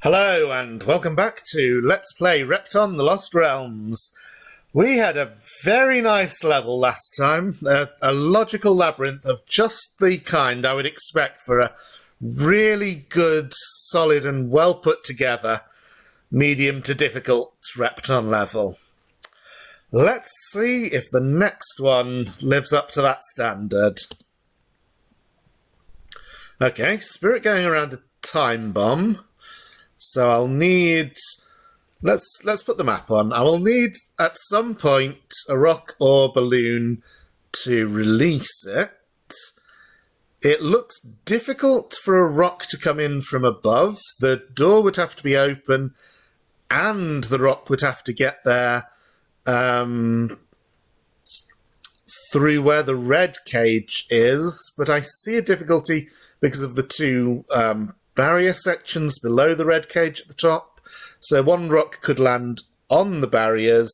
Hello and welcome back to Let's Play Repton, The Lost Realms. We had a very nice level last time, a logical labyrinth of just the kind I would expect for a really good, solid and well put together medium to difficult Repton level. Let's see if the next one lives up to that standard. Okay, spirit going around a time bomb. So I'll need, let's put the map on. I will need at some point a rock or balloon to release it. It looks difficult for a rock to come in from above. The door would have to be open and the rock would have to get there through where the red cage is. But I see a difficulty because of the two barrier sections below the red cage at the top. So one rock could land on the barriers,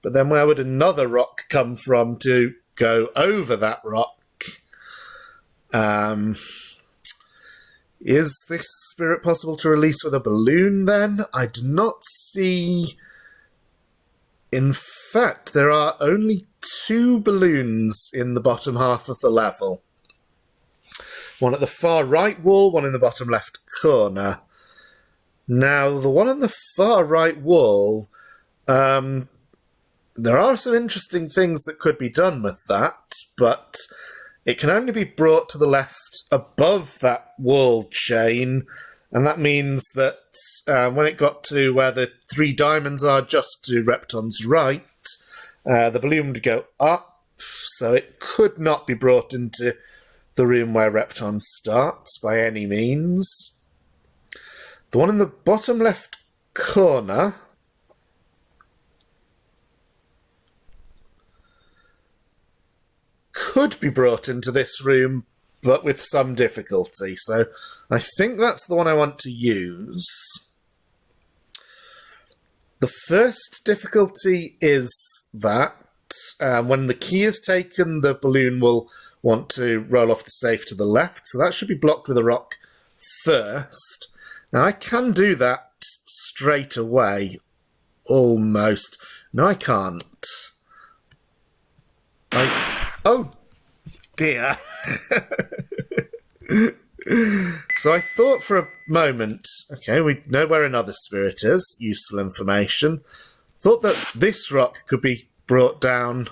but then where would another rock come from to go over that rock? Is this spirit possible to release with a balloon then? I do not see... In fact, there are only 2 balloons in the bottom half of the level. One at the far right wall, one in the bottom left corner. Now, the one on the far right wall, there are some interesting things that could be done with that, but it can only be brought to the left above that wall chain, and that means that when it got to where the 3 diamonds are just to Repton's right, the balloon would go up, so it could not be brought into the room where Repton starts by any means. The one in the bottom left corner could be brought into this room, but with some difficulty. So I think that's the one I want to use. The first difficulty is that when the key is taken, the balloon will want to roll off the safe to the left, so that should be blocked with a rock first. Now I can do that straight away, almost. No, I can't. Oh dear. So I thought for a moment, okay, we know where another spirit is, useful information. Thought that this rock could be brought down.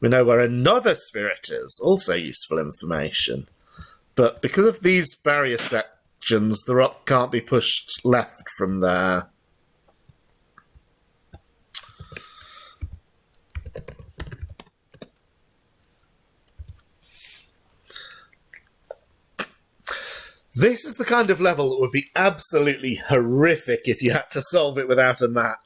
We know where another spirit is, also useful information. But because of these barrier sections, the rock can't be pushed left from there. This is the kind of level that would be absolutely horrific if you had to solve it without a map.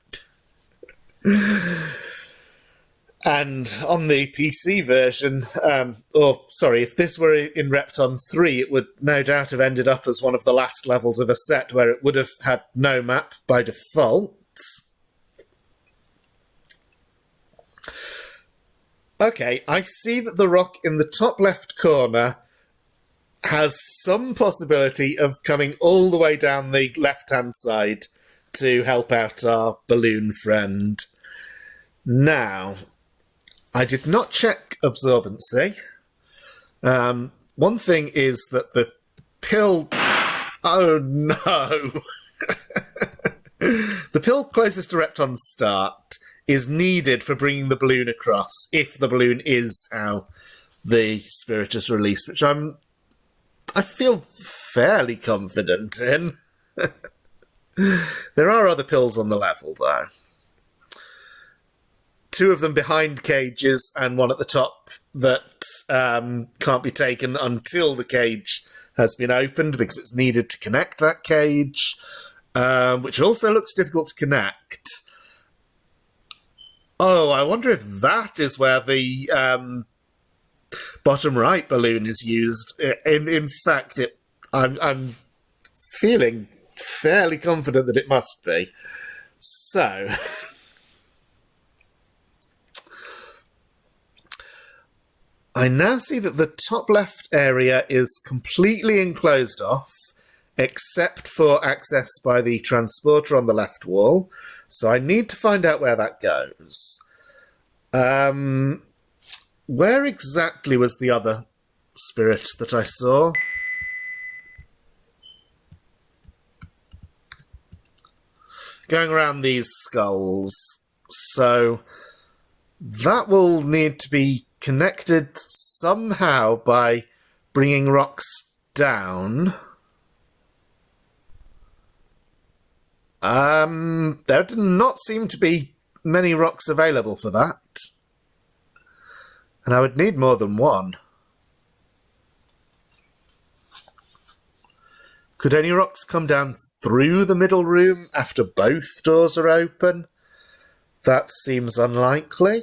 And on the PC version, if this were in Repton 3, it would no doubt have ended up as one of the last levels of a set where it would have had no map by default. Okay, I see that the rock in the top left corner has some possibility of coming all the way down the left-hand side to help out our balloon friend. Now, I did not check absorbency. One thing is that the pill... Oh no! The pill closest to Repton's start is needed for bringing the balloon across, if the balloon is how the spirit is released, which I feel fairly confident in. There are other pills on the level, though. 2 of them behind cages and one at the top that can't be taken until the cage has been opened because it's needed to connect that cage, which also looks difficult to connect. Oh, I wonder if that is where the bottom right balloon is used. In fact, I'm feeling fairly confident that it must be. So... I now see that the top left area is completely enclosed off, except for access by the transporter on the left wall. So I need to find out where that goes. Where exactly was the other spirit that I saw? Going around these skulls. So that will need to be connected somehow by bringing rocks down. There did not seem to be many rocks available for that. And I would need more than one. Could any rocks come down through the middle room after both doors are open? That seems unlikely.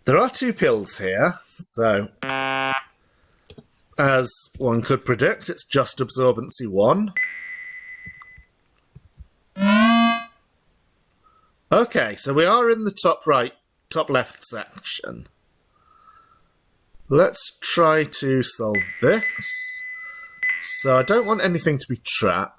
There are 2 pills here, so as one could predict, it's just absorbency 1. Okay, so we are in the top left section. Let's try to solve this. So I don't want anything to be trapped.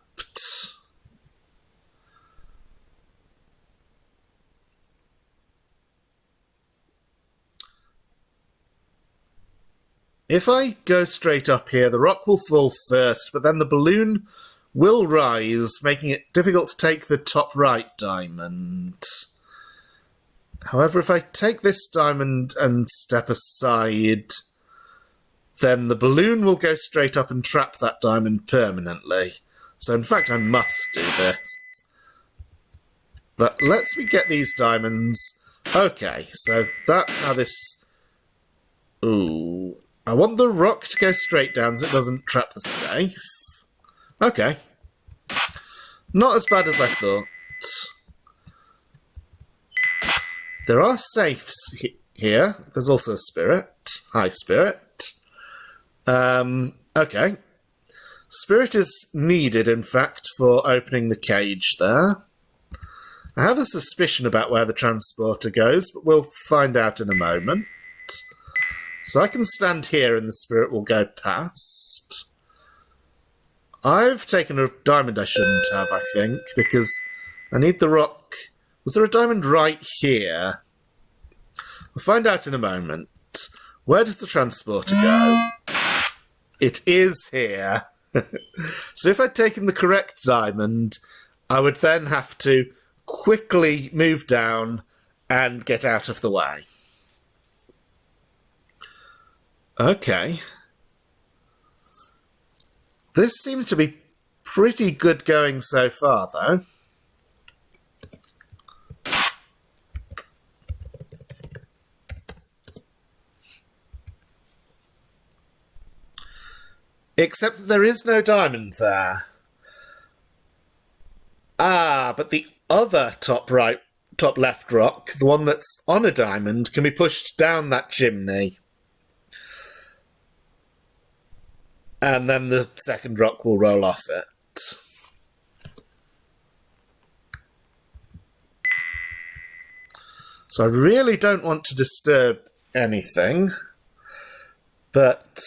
If I go straight up here, the rock will fall first, but then the balloon will rise, making it difficult to take the top right diamond. However, if I take this diamond and step aside, then the balloon will go straight up and trap that diamond permanently. So in fact, I must do this. But let's me get these diamonds. Okay, so that's how this... Ooh. I want the rock to go straight down so it doesn't trap the safe. Okay. Not as bad as I thought. There are safes here. There's also a spirit. Hi, spirit. Okay. Spirit is needed, in fact, for opening the cage there. I have a suspicion about where the transporter goes, but we'll find out in a moment. So I can stand here and the spirit will go past. I've taken a diamond I shouldn't have, I think, because I need the rock. Was there a diamond right here? We'll find out in a moment. Where does the transporter go? It is here. So if I'd taken the correct diamond, I would then have to quickly move down and get out of the way. Okay. This seems to be pretty good going so far, though. Except that there is no diamond there. Ah, but the other top left rock, the one that's on a diamond, can be pushed down that chimney. And then the second rock will roll off it. So I really don't want to disturb anything, but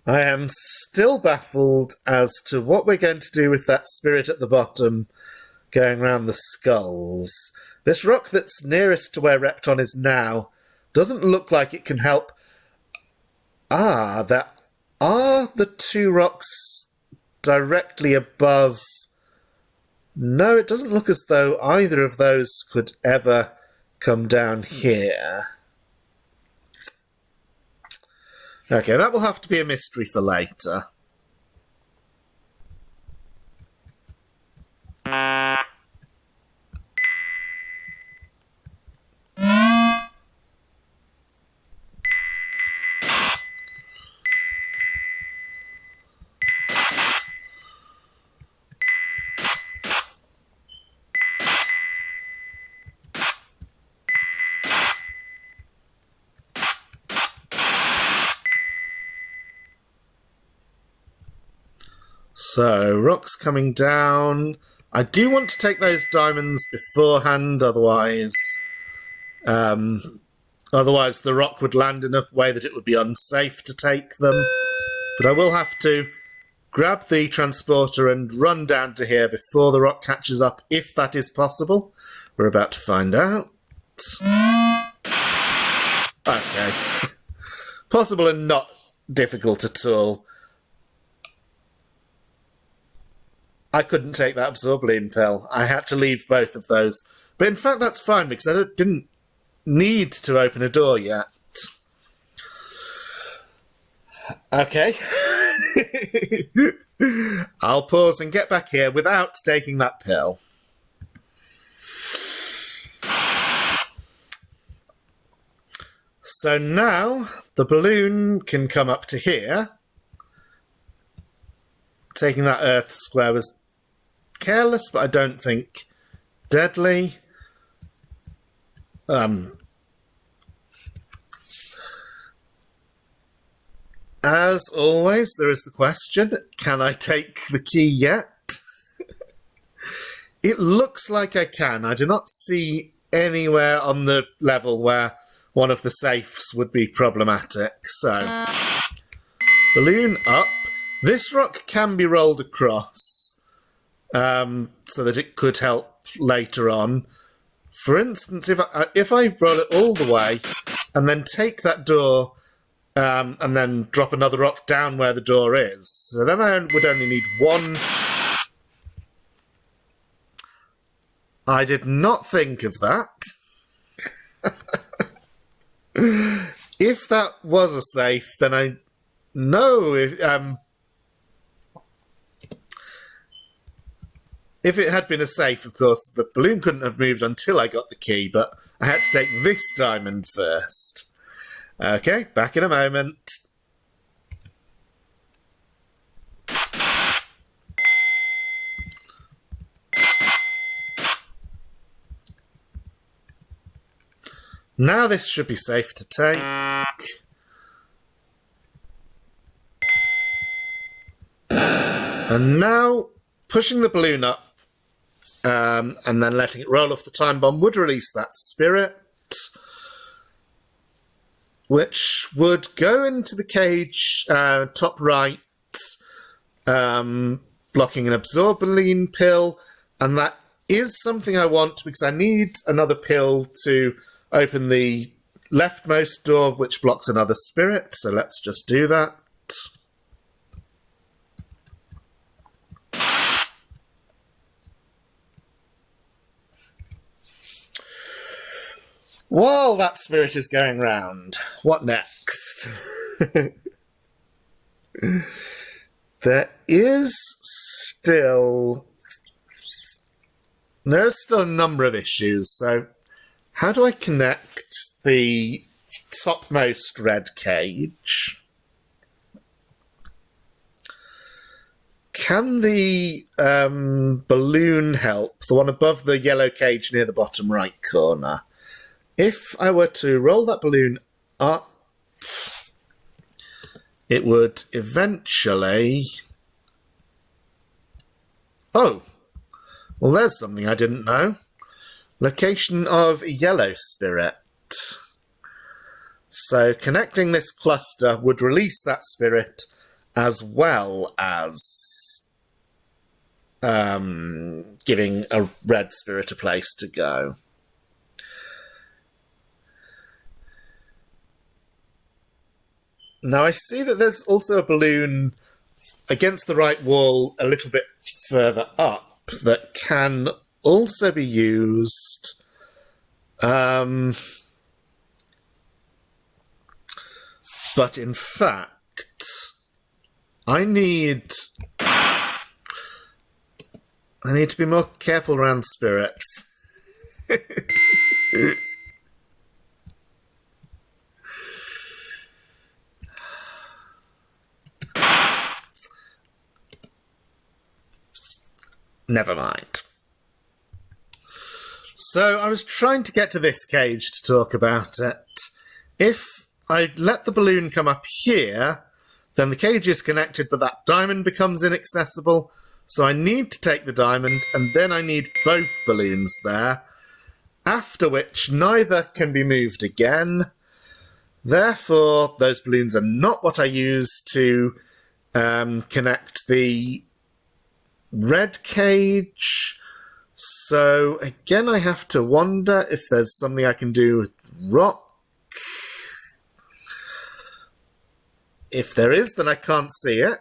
I am still baffled as to what we're going to do with that spirit at the bottom going round the skulls. This rock that's nearest to where Repton is now doesn't look like it can help. Ah, there are the 2 rocks directly above. No, it doesn't look as though either of those could ever come down here. Okay, that will have to be a mystery for later. So, rocks coming down. I do want to take those diamonds beforehand, otherwise the rock would land in a way that it would be unsafe to take them. But I will have to grab the transporter and run down to here before the rock catches up, if that is possible. We're about to find out. Okay. Possible and not difficult at all. I couldn't take that absorb balloon pill. I had to leave both of those. But in fact, that's fine, because I didn't need to open a door yet. Okay. I'll pause and get back here without taking that pill. So now the balloon can come up to here. Taking that earth square was careless, but I don't think deadly. As always, there is the question, can I take the key yet? It looks like I can. I do not see anywhere on the level where one of the safes would be problematic. So, balloon up. This rock can be rolled across so that it could help later on. For instance, if I roll it all the way and then take that door and then drop another rock down where the door is, so then I would only need one. I did not think of that. If that was a safe, then I know if it had been a safe, of course, the balloon couldn't have moved until I got the key, but I had to take this diamond first. Okay, back in a moment. Now this should be safe to take. And now, pushing the balloon up and then letting it roll off the time bomb would release that spirit, which would go into the cage top right, blocking an absorb balloon pill, and that is something I want because I need another pill to open the leftmost door, which blocks another spirit, so let's just do that. While that spirit is going round, what next? There's still a number of issues, so how do I connect the topmost red cage? Can the balloon help, the one above the yellow cage near the bottom right corner? If I were to roll that balloon up, it would eventually... Oh! Well, there's something I didn't know. Location of yellow spirit. So connecting this cluster would release that spirit as well as giving a red spirit a place to go. Now I see that there's also a balloon against the right wall a little bit further up that can also be used but in fact I need to be more careful around spirits. Never mind. So I was trying to get to this cage to talk about it. If I let the balloon come up here, then the cage is connected, but that diamond becomes inaccessible. So I need to take the diamond, and then I need both balloons there, after which neither can be moved again. Therefore, those balloons are not what I use to connect the red cage. So again, I have to wonder if there's something I can do with rock. If there is, then I can't see it.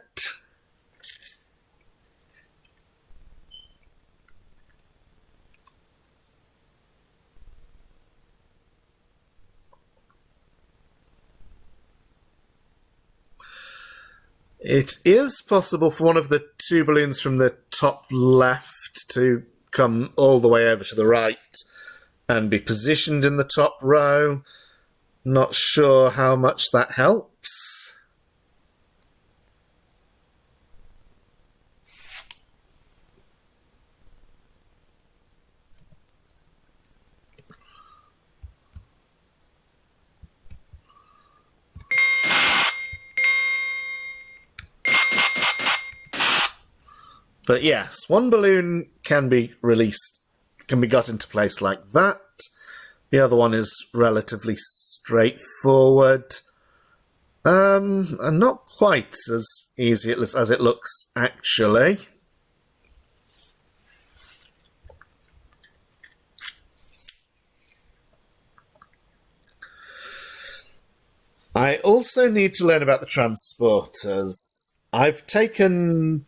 It is possible for one of the two balloons from the top left to come all the way over to the right and be positioned in the top row. Not sure how much that helps. But yes, one balloon can be released, can be got into place like that. The other one is relatively straightforward. And not quite as easy as it looks, actually. I also need to learn about the transporters. I've taken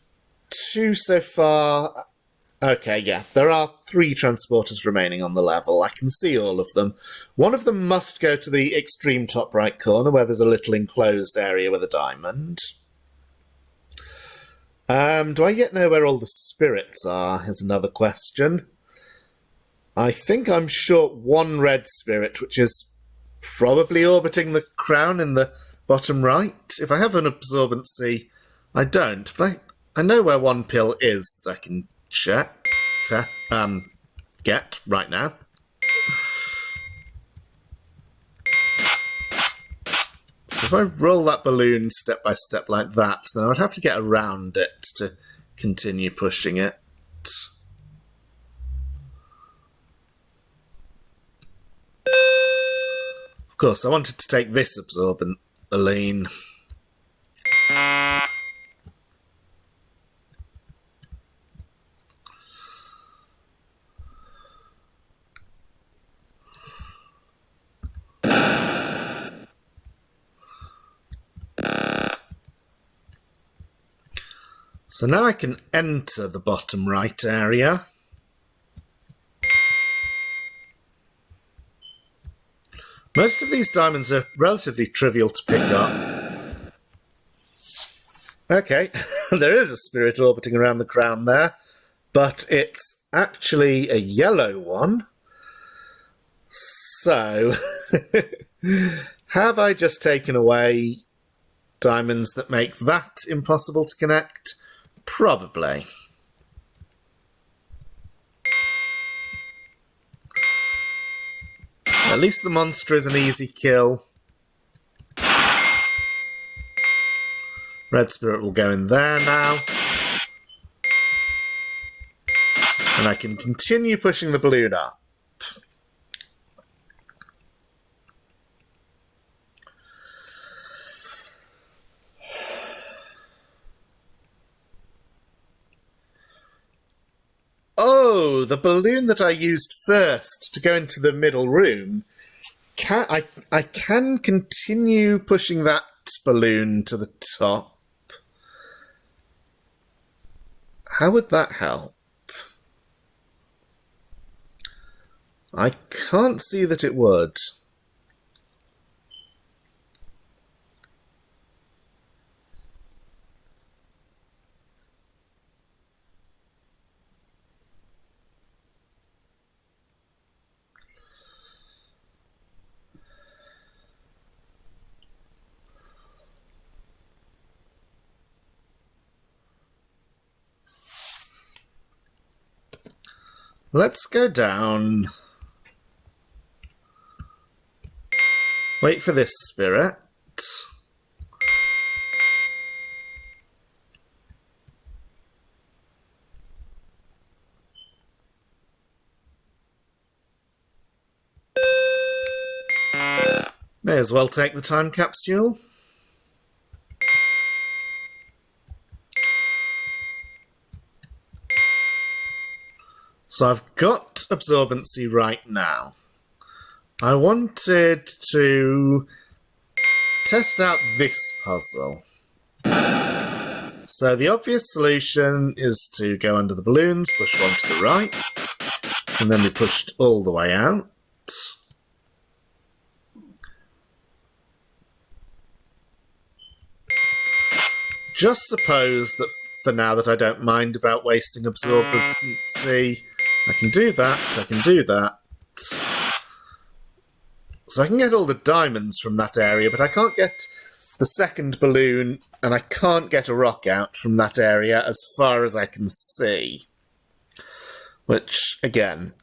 2 so far. Okay, yeah, there are 3 transporters remaining on the level. I can see all of them. One of them must go to the extreme top right corner where there's a little enclosed area with a diamond. Do I yet know where all the spirits are, is another question. I think I'm short 1 red spirit, which is probably orbiting the crown in the bottom right. If I have an absorbency, I don't, but I know where 1 pill is that I can get right now. So if I roll that balloon step by step like that, then I would have to get around it to continue pushing it. Of course, I wanted to take this absorbent balloon. So now I can enter the bottom right area. Most of these diamonds are relatively trivial to pick up. Okay, there is a spirit orbiting around the crown there, but it's actually a yellow one. So, have I just taken away diamonds that make that impossible to connect? Probably. At least the monster is an easy kill. Red spirit will go in there now. And I can continue pushing the balloon up. Oh, the balloon that I used first to go into the middle room, I can continue pushing that balloon to the top. How would that help? I can't see that it would. Let's go down. Wait for this spirit. May as well take the time capsule. So I've got absorbency right now. I wanted to test out this puzzle. So the obvious solution is to go under the balloons, push one to the right, and then be pushed all the way out. Just suppose that for now that I don't mind about wasting absorbency, I can do that, I can do that. So I can get all the diamonds from that area, but I can't get the second balloon, and I can't get a rock out from that area as far as I can see. Which, again,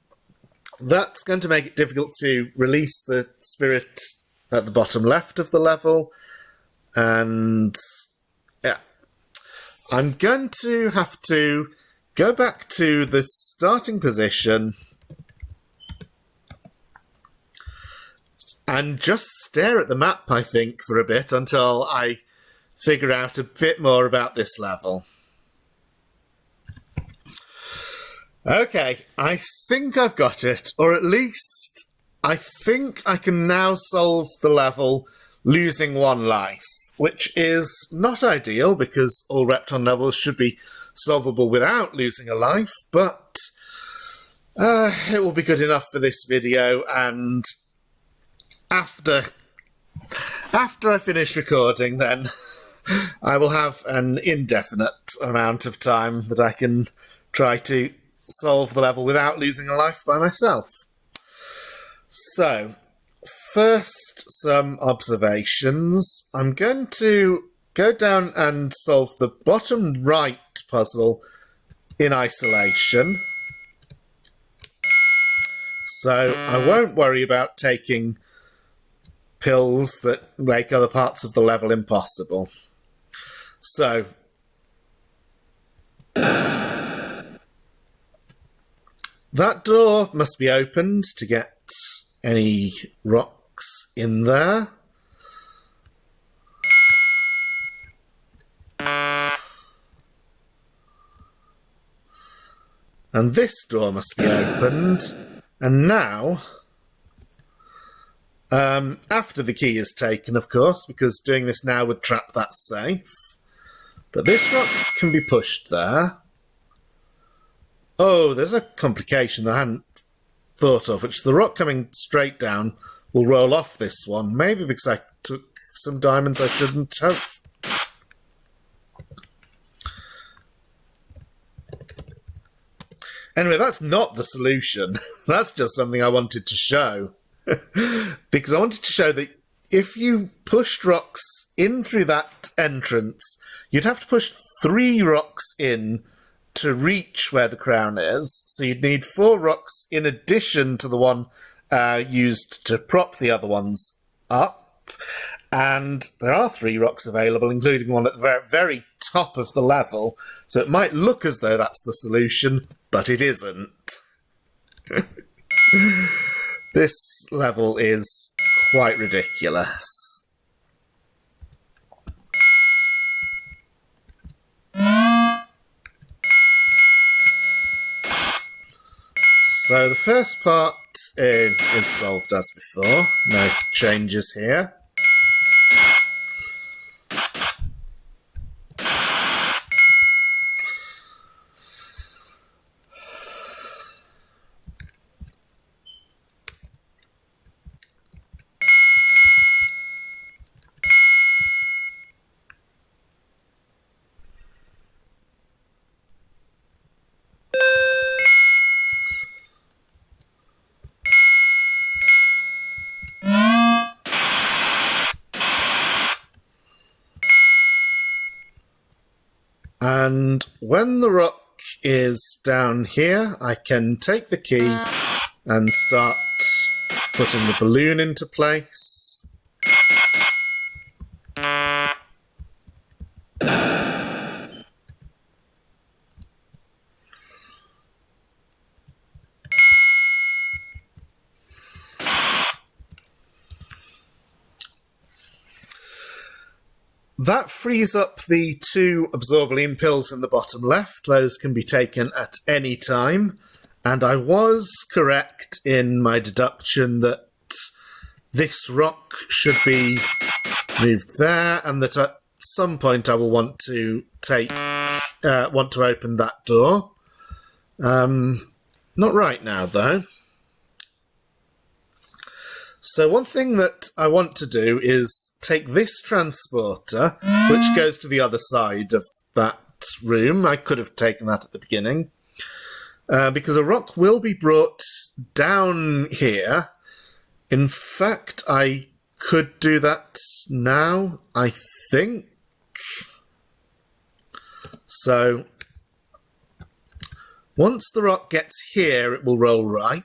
that's going to make it difficult to release the spirit at the bottom left of the level. And, yeah. I'm going to have to go back to the starting position and just stare at the map, I think, for a bit until I figure out a bit more about this level. Okay, I think I've got it, or at least I think I can now solve the level losing one life, which is not ideal because all Repton levels should be solvable without losing a life, but it will be good enough for this video, and after I finish recording, then I will have an indefinite amount of time that I can try to solve the level without losing a life by myself. So, first, some observations. I'm going to go down and solve the bottom right puzzle in isolation. So I won't worry about taking pills that make other parts of the level impossible. So, that door must be opened to get any rocks in there. And this door must be opened. And now, after the key is taken, of course, because doing this now would trap that safe. But this rock can be pushed there. Oh, there's a complication that I hadn't thought of, which the rock coming straight down will roll off this one. Maybe because I took some diamonds I shouldn't have. Anyway, that's not the solution. That's just something I wanted to show. Because I wanted to show that if you pushed rocks in through that entrance, you'd have to push 3 rocks in to reach where the crown is. So you'd need 4 rocks in addition to the one used to prop the other ones up. And there are 3 rocks available, including one at the very, very top of the level. So it might look as though that's the solution, but it isn't. This level is quite ridiculous. So the first part is solved as before. No changes here. And when the rock is down here, I can take the key and start putting the balloon into place. that frees up the 2 absorbaline pills in the bottom left. Those can be taken at any time. And I was correct in my deduction that this rock should be moved there, and that at some point I will want to open that door. Not right now, though. So one thing that I want to do is take this transporter, which goes to the other side of that room. I could have taken that at the beginning. Because a rock will be brought down here. In fact, I could do that now, I think. So, once the rock gets here, it will roll right,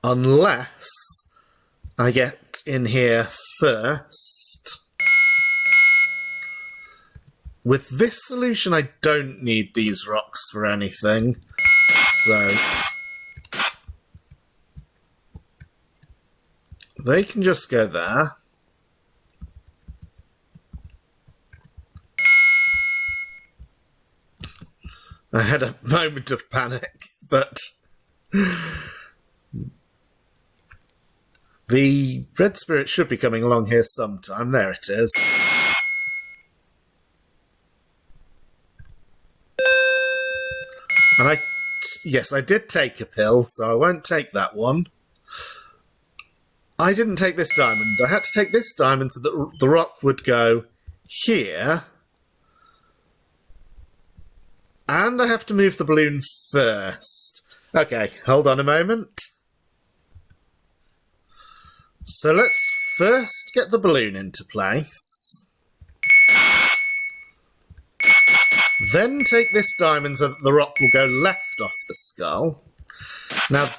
unless I get in here first. With this solution, I don't need these rocks for anything. So they can just go there. I had a moment of panic, but the red spirit should be coming along here sometime. There it is. And yes, I did take a pill, so I won't take that one. I didn't take this diamond. I had to take this diamond so that the rock would go here. And I have to move the balloon first. Okay, hold on a moment. So let's first get the balloon into place. Then take this diamond so that the rock will go left off the skull. Now,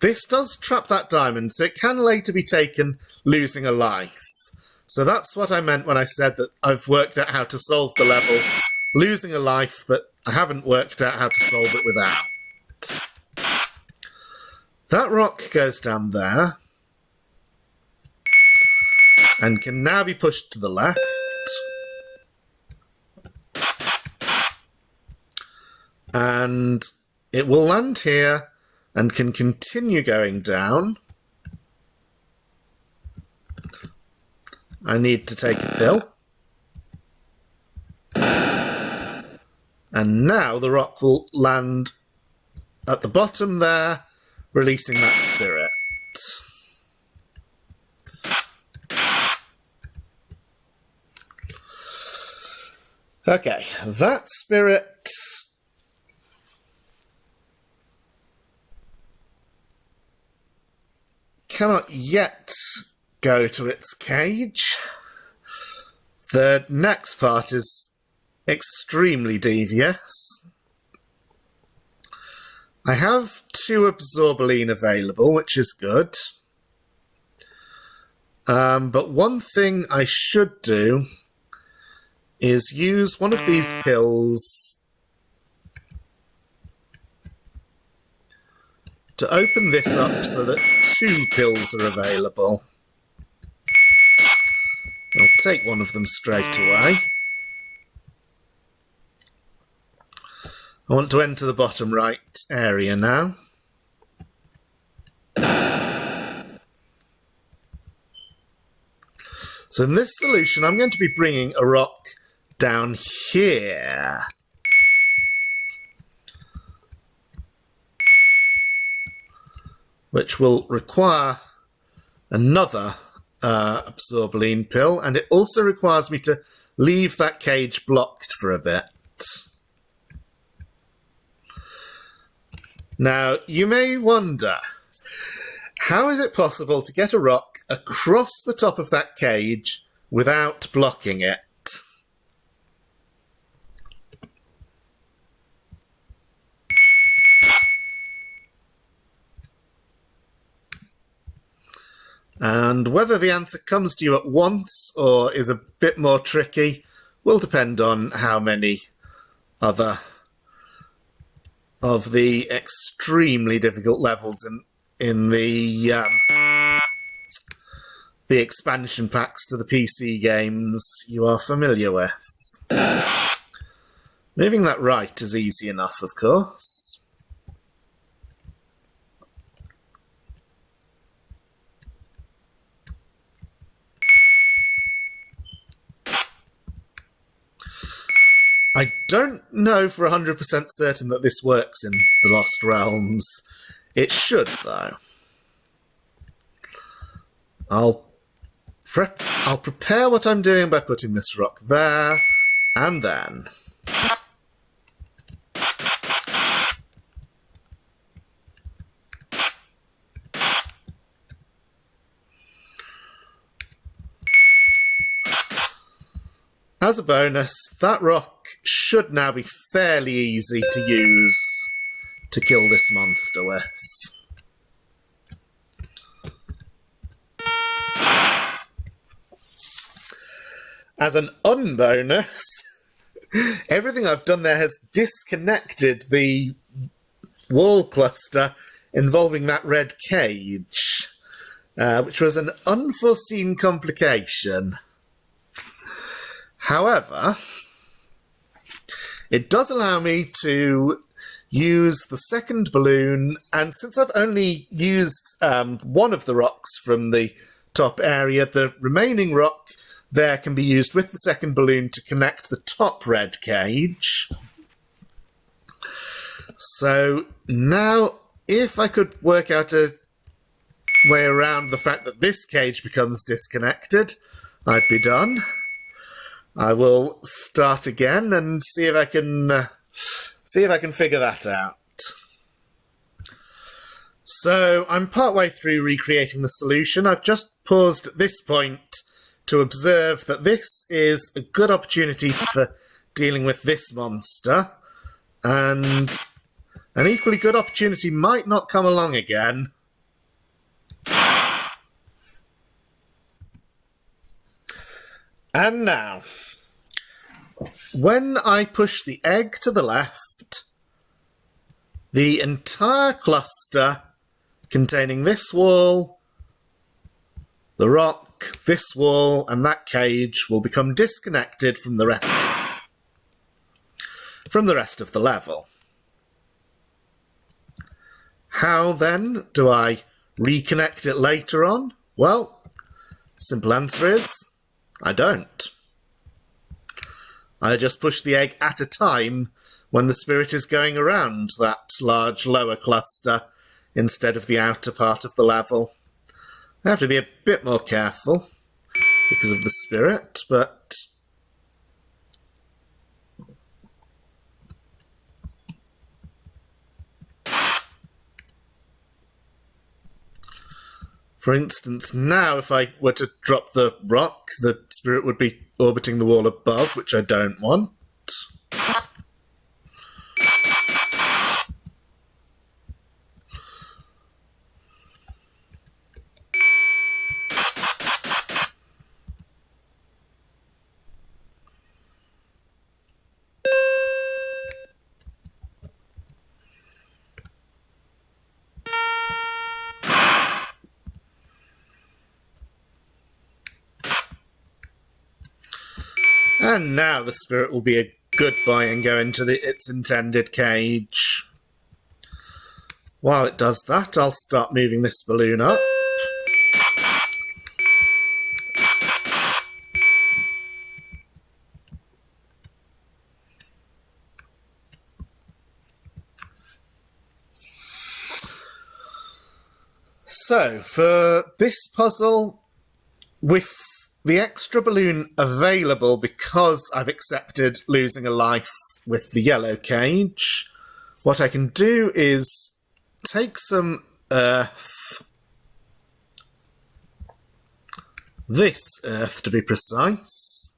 this does trap that diamond, so it can later be taken losing a life. So that's what I meant when I said that I've worked out how to solve the level losing a life, but I haven't worked out how to solve it without. That rock goes down there and can now be pushed to the left. And it will land here and can continue going down. I need to take a pill. And now the rock will land at the bottom there, releasing that spirit. Okay, that spirit cannot yet go to its cage. The next part is extremely devious. I have 2 absorbaline available, which is good. But one thing I should do is use one of these pills to open this up so that 2 pills are available. I'll take one of them straight away. I want to enter the bottom right area now. So in this solution, I'm going to be bringing a rock down here. Which will require another absorbaline pill, and it also requires me to leave that cage blocked for a bit. Now, you may wonder, how is it possible to get a rock across the top of that cage without blocking it? And whether the answer comes to you at once or is a bit more tricky will depend on how many other of the extremely difficult levels in the the expansion packs to the PC games you are familiar with. Moving that right is easy enough, of course. I don't know for 100% certain that this works in the Lost Realms. It should, though. I'll prepare what I'm doing by putting this rock there, and then. As a bonus, that rock should now be fairly easy to use to kill this monster with. As an unbonus, everything I've done there has disconnected the wall cluster involving that red cage, which was an unforeseen complication. However, it does allow me to use the second balloon, and since I've only used one of the rocks from the top area, the remaining rock there can be used with the second balloon to connect the top red cage. So now, if I could work out a way around the fact that this cage becomes disconnected, I'd be done. I will start again and see if I can figure that out. So I'm partway through recreating the solution. I've just paused at this point to observe that this is a good opportunity for dealing with this monster, and an equally good opportunity might not come along again. And now, when I push the egg to the left, the entire cluster containing this wall, the rock, this wall, and that cage will become disconnected from the rest of the level. How then do I reconnect it later on? Well, simple answer is I don't. I just push the egg at a time when the spirit is going around that large lower cluster instead of the outer part of the level. I have to be a bit more careful because of the spirit, but for instance, now if I were to drop the rock, the spirit would be orbiting the wall above, which I don't want. And now the spirit will be a good boy and go into its intended cage. While it does that, I'll start moving this balloon up. So, for this puzzle, with the extra balloon available because I've accepted losing a life with the yellow cage, what I can do is take some earth, this earth to be precise,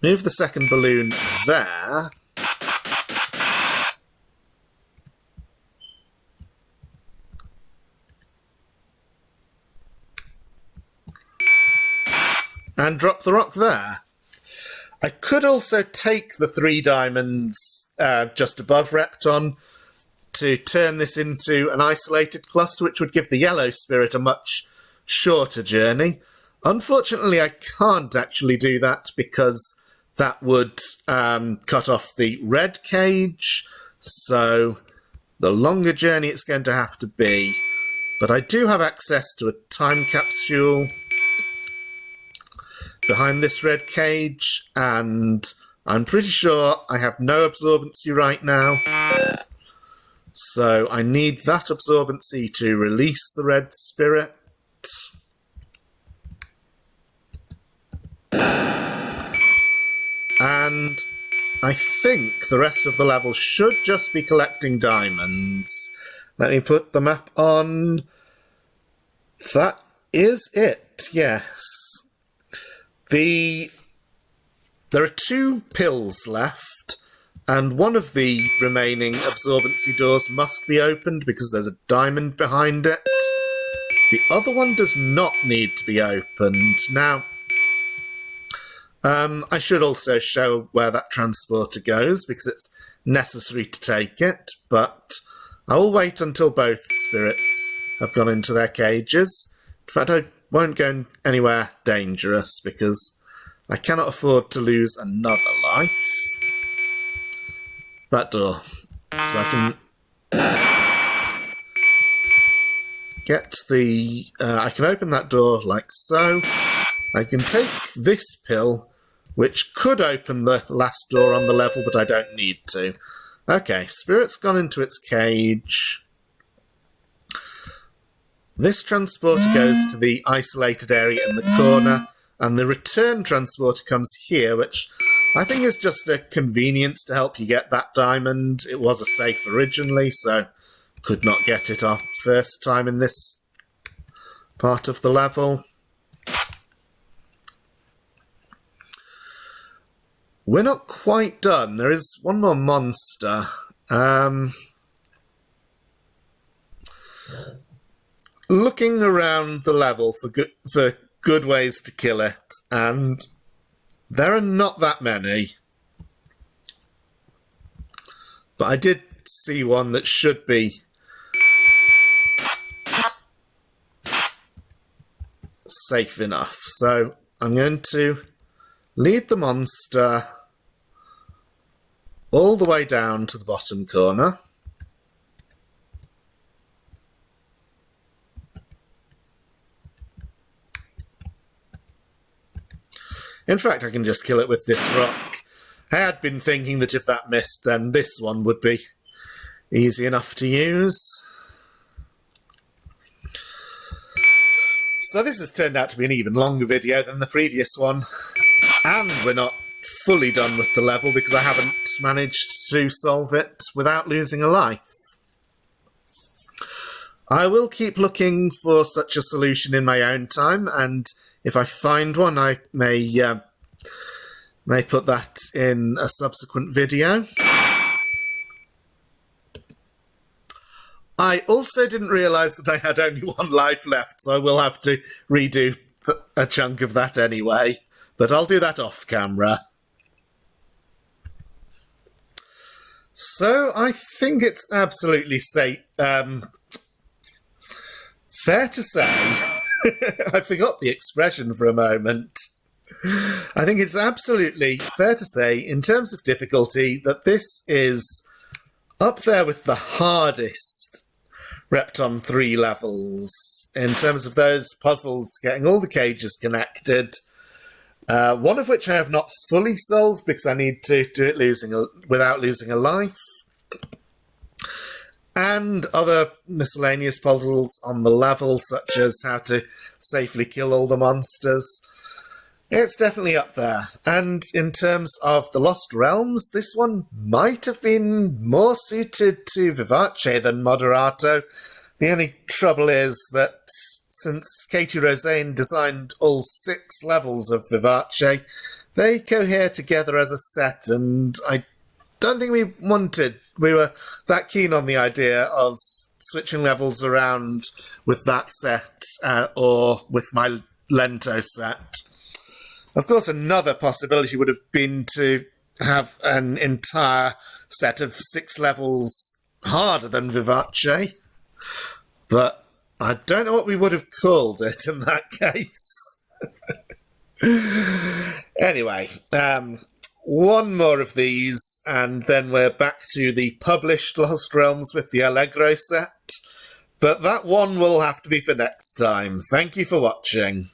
move the second balloon there, and drop the rock there. I could also take the 3 diamonds just above Repton to turn this into an isolated cluster, which would give the yellow spirit a much shorter journey. Unfortunately, I can't actually do that because that would cut off the red cage, so the longer journey it's going to have to be. But I do have access to a time capsule behind this red cage, and I'm pretty sure I have no absorbency right now. So I need that absorbency to release the red spirit. And I think the rest of the level should just be collecting diamonds. Let me put the map on. That is it, yes. There are 2 pills left, and one of the remaining absorbency doors must be opened because there's a diamond behind it. The other one does not need to be opened. Now, I should also show where that transporter goes because it's necessary to take it, but I will wait until both spirits have gone into their cages. In fact, I won't go anywhere dangerous because I cannot afford to lose another life. That door. So I can get the... I can open that door like so. I can take this pill, which could open the last door on the level, but I don't need to. Okay, spirit's gone into its cage. This transporter goes to the isolated area in the corner, and the return transporter comes here, which I think is just a convenience to help you get that diamond. It was a safe originally, so could not get it off first time in this part of the level. We're not quite done. There is one more monster. Looking around the level for good ways to kill it, and there are not that many. But I did see one that should be safe enough. So I'm going to lead the monster all the way down to the bottom corner. In fact, I can just kill it with this rock. I had been thinking that if that missed, then this one would be easy enough to use. So this has turned out to be an even longer video than the previous one. And we're not fully done with the level because I haven't managed to solve it without losing a life. I will keep looking for such a solution in my own time, and if I find one, I may put that in a subsequent video. I also didn't realise that I had only 1 life left, so I will have to redo a chunk of that anyway. But I'll do that off camera. So I think it's absolutely safe. Fair to say, I forgot the expression for a moment. I think it's absolutely fair to say, in terms of difficulty, that this is up there with the hardest Repton 3 levels. In terms of those puzzles, getting all the cages connected. One of which I have not fully solved because I need to do it without losing a life. And other miscellaneous puzzles on the level, such as how to safely kill all the monsters. It's definitely up there. And in terms of the Lost Realms, this one might have been more suited to Vivace than Moderato. The only trouble is that since Katie Rosane designed all 6 levels of Vivace, they cohere together as a set, and I don't think we were that keen on the idea of switching levels around with that set or with my Lento set. Of course, another possibility would have been to have an entire set of 6 levels harder than Vivace, but I don't know what we would have called it in that case. Anyway, one more of these, and then we're back to the published Lost Realms with the Allegro set. But that one will have to be for next time. Thank you for watching.